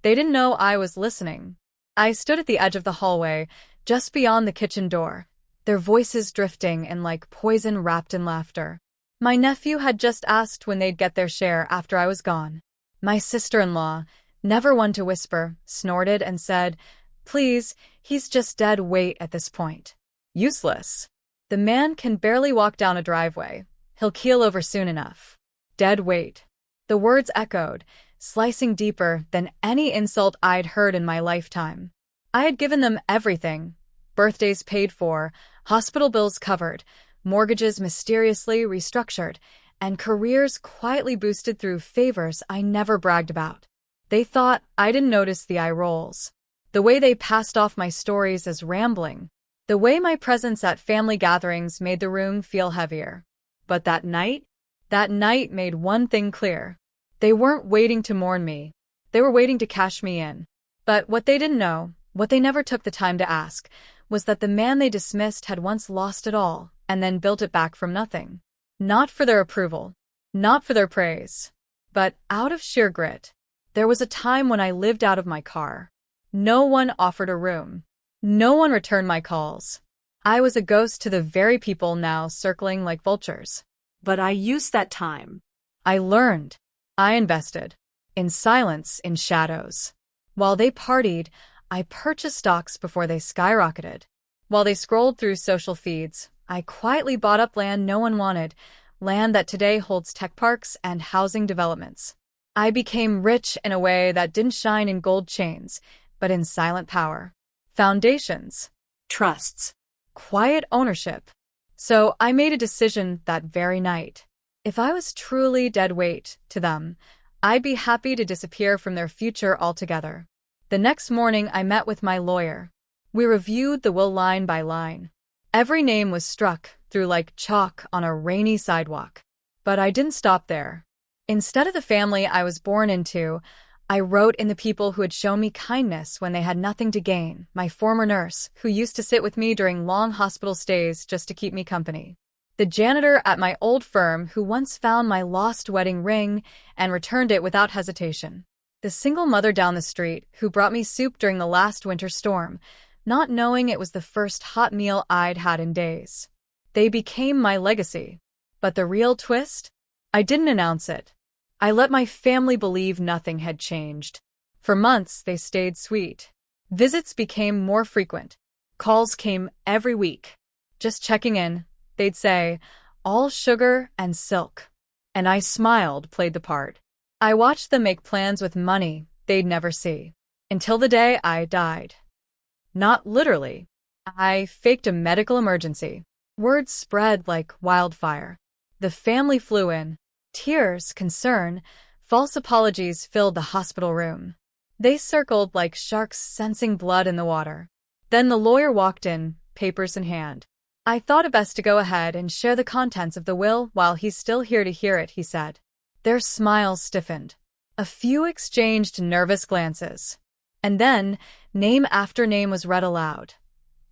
They didn't know I was listening. I stood at the edge of the hallway, just beyond the kitchen door, their voices drifting and like poison wrapped in laughter. My nephew had just asked when they'd get their share after I was gone. My sister-in-law, never one to whisper, snorted and said, "Please, he's just dead weight at this point." Useless. The man can barely walk down a driveway. He'll keel over soon enough. Dead weight. The words echoed, slicing deeper than any insult I'd heard in my lifetime. I had given them everything. Birthdays paid for, hospital bills covered, mortgages mysteriously restructured, and careers quietly boosted through favors I never bragged about. They thought I didn't notice the eye rolls, the way they passed off my stories as rambling, the way my presence at family gatherings made the room feel heavier. But that night made one thing clear. They weren't waiting to mourn me. They were waiting to cash me in. But what they didn't know, what they never took the time to ask, was that the man they dismissed had once lost it all and then built it back from nothing. Not for their approval, not for their praise, but out of sheer grit. There was a time when I lived out of my car. No one offered a room. No one returned my calls. I was a ghost to the very people now circling like vultures. But I used that time. I learned. I invested. In silence, in shadows. While they partied, I purchased stocks before they skyrocketed. While they scrolled through social feeds, I quietly bought up land no one wanted, land that today holds tech parks and housing developments. I became rich in a way that didn't shine in gold chains, but in silent power. Foundations. Trusts. Quiet ownership. So I made a decision that very night. If I was truly dead weight to them, I'd be happy to disappear from their future altogether. The next morning I met with my lawyer. We reviewed the will line by line. Every name was struck through like chalk on a rainy sidewalk. But I didn't stop there. Instead of the family I was born into, I wrote in the people who had shown me kindness when they had nothing to gain, my former nurse, who used to sit with me during long hospital stays just to keep me company. The janitor at my old firm who once found my lost wedding ring and returned it without hesitation. The single mother down the street who brought me soup during the last winter storm, not knowing it was the first hot meal I'd had in days. They became my legacy. But the real twist? I didn't announce it. I let my family believe nothing had changed. For months, they stayed sweet. Visits became more frequent. Calls came every week. Just checking in, they'd say, "All sugar and silk." And I smiled, played the part. I watched them make plans with money they'd never see. Until the day I died. Not literally. I faked a medical emergency. Word spread like wildfire. The family flew in. Tears, concern, false apologies filled the hospital room. They circled like sharks sensing blood in the water. Then the lawyer walked in, papers in hand. "I thought it best to go ahead and share the contents of the will while he's still here to hear it," he said. Their smiles stiffened. A few exchanged nervous glances. And then, name after name was read aloud.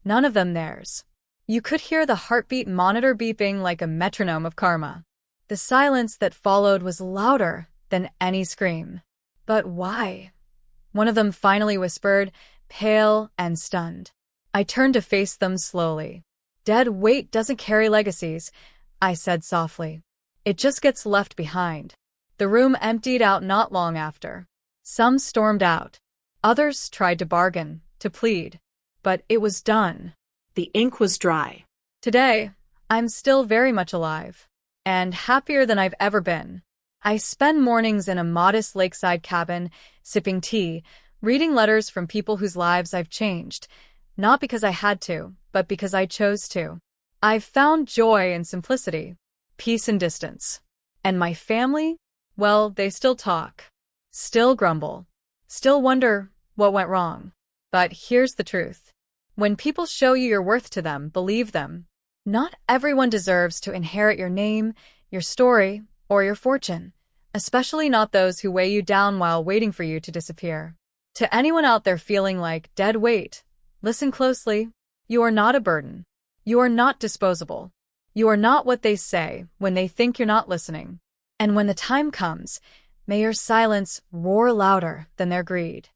None of them theirs. You could hear the heartbeat monitor beeping like a metronome of karma. The silence that followed was louder than any scream. "But why?" One of them finally whispered, pale and stunned. I turned to face them slowly. "Dead weight doesn't carry legacies," I said softly. "It just gets left behind." The room emptied out not long after. Some stormed out. Others tried to bargain, to plead. But it was done. The ink was dry. Today, I'm still very much alive. And happier than I've ever been. I spend mornings in a modest lakeside cabin, sipping tea, reading letters from people whose lives I've changed, not because I had to, but because I chose to. I've found joy in simplicity, peace in distance. And my family? Well, they still talk, still grumble, still wonder what went wrong. But here's the truth. When people show you your worth to them, believe them. Not everyone deserves to inherit your name, your story, or your fortune, especially not those who weigh you down while waiting for you to disappear. To anyone out there feeling like dead weight, listen closely. You are not a burden. You are not disposable. You are not what they say when they think you're not listening. And when the time comes, may your silence roar louder than their greed.